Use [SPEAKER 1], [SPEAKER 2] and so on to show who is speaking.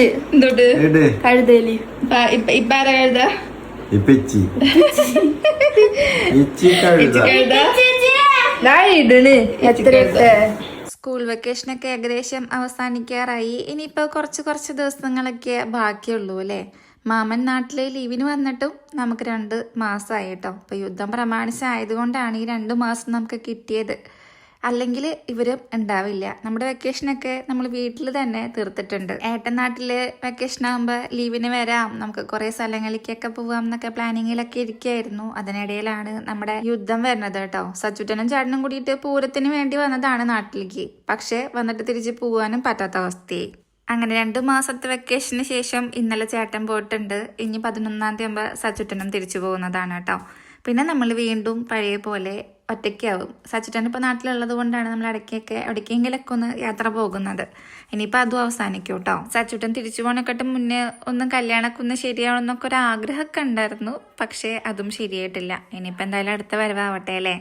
[SPEAKER 1] എന്തൊട്ട്
[SPEAKER 2] കഴുതേലി
[SPEAKER 1] ഇപ്പ ആരാ കഴുത
[SPEAKER 3] സ്കൂൾ വെക്കേഷനൊക്കെ ഏകദേശം അവസാനിക്കാറായി. ഇനിയിപ്പോൾ കുറച്ച് ദിവസങ്ങളൊക്കെ ബാക്കിയുള്ളൂ അല്ലേ. മാമൻ നാട്ടിലെ ലീവിന് വന്നിട്ടും നമുക്ക് 2 മാസമായി കേട്ടോ. അപ്പോൾ യുദ്ധം പ്രമാണിച്ചായതുകൊണ്ടാണ് ഈ 2 മാസം നമുക്ക് കിട്ടിയത്. അല്ലെങ്കിൽ ഇവരും ഉണ്ടാവില്ല. നമ്മുടെ വെക്കേഷനൊക്കെ നമ്മൾ വീട്ടിൽ തന്നെ തീർത്തിട്ടുണ്ട്. ഏട്ടൻ നാട്ടില് വെക്കേഷൻ ആകുമ്പോൾ ലീവിന് വരാം, നമുക്ക് കുറേ സ്ഥലങ്ങളിലേക്കൊക്കെ പോവാം എന്നൊക്കെ പ്ലാനിങ്ങിലൊക്കെ ഇരിക്കുകയായിരുന്നു. അതിനിടയിലാണ് നമ്മുടെ യുദ്ധം വരുന്നത് കേട്ടോ. സച്ചുട്ടനും ചേട്ടനും കൂടിയിട്ട് പൂരത്തിന് വേണ്ടി വന്നതാണ് നാട്ടിലേക്ക്. പക്ഷെ വന്നിട്ട് തിരിച്ച് പോകാനും പറ്റാത്ത അവസ്ഥയായി. അങ്ങനെ 2 മാസത്തെ വെക്കേഷന് ശേഷം ഇന്നലെ ചേട്ടൻ പോയിട്ടുണ്ട്. ഇനി 11-ാം തീയതി ആകുമ്പോൾ സച്ചുട്ടനും തിരിച്ചു പോകുന്നതാണ് കേട്ടോ. പിന്നെ നമ്മൾ വീണ്ടും പഴയ പോലെ ഒറ്റയ്ക്കാവും. സച്ചുട്ടൻ ഇപ്പോൾ നാട്ടിലുള്ളത് കൊണ്ടാണ് നമ്മൾ ഇടയ്ക്കൊക്കെ എവിടേക്കെങ്കിലൊക്കെ ഒന്ന് യാത്ര പോകുന്നത്. ഇനിയിപ്പോൾ അതും അവസാനിക്കും കേട്ടോ. സച്ചുട്ടൻ തിരിച്ചു പോകണക്കെട്ട് മുന്നേ ഒന്നും കല്യാണമൊക്കെ ഒന്ന് ശരിയാവണമെന്നൊക്കെ ഒരു ആഗ്രഹമൊക്കെ ഉണ്ടായിരുന്നു. പക്ഷേ അതും ശരിയായിട്ടില്ല. ഇനിയിപ്പോൾ എന്തായാലും അടുത്ത വരവാവട്ടെ അല്ലേ.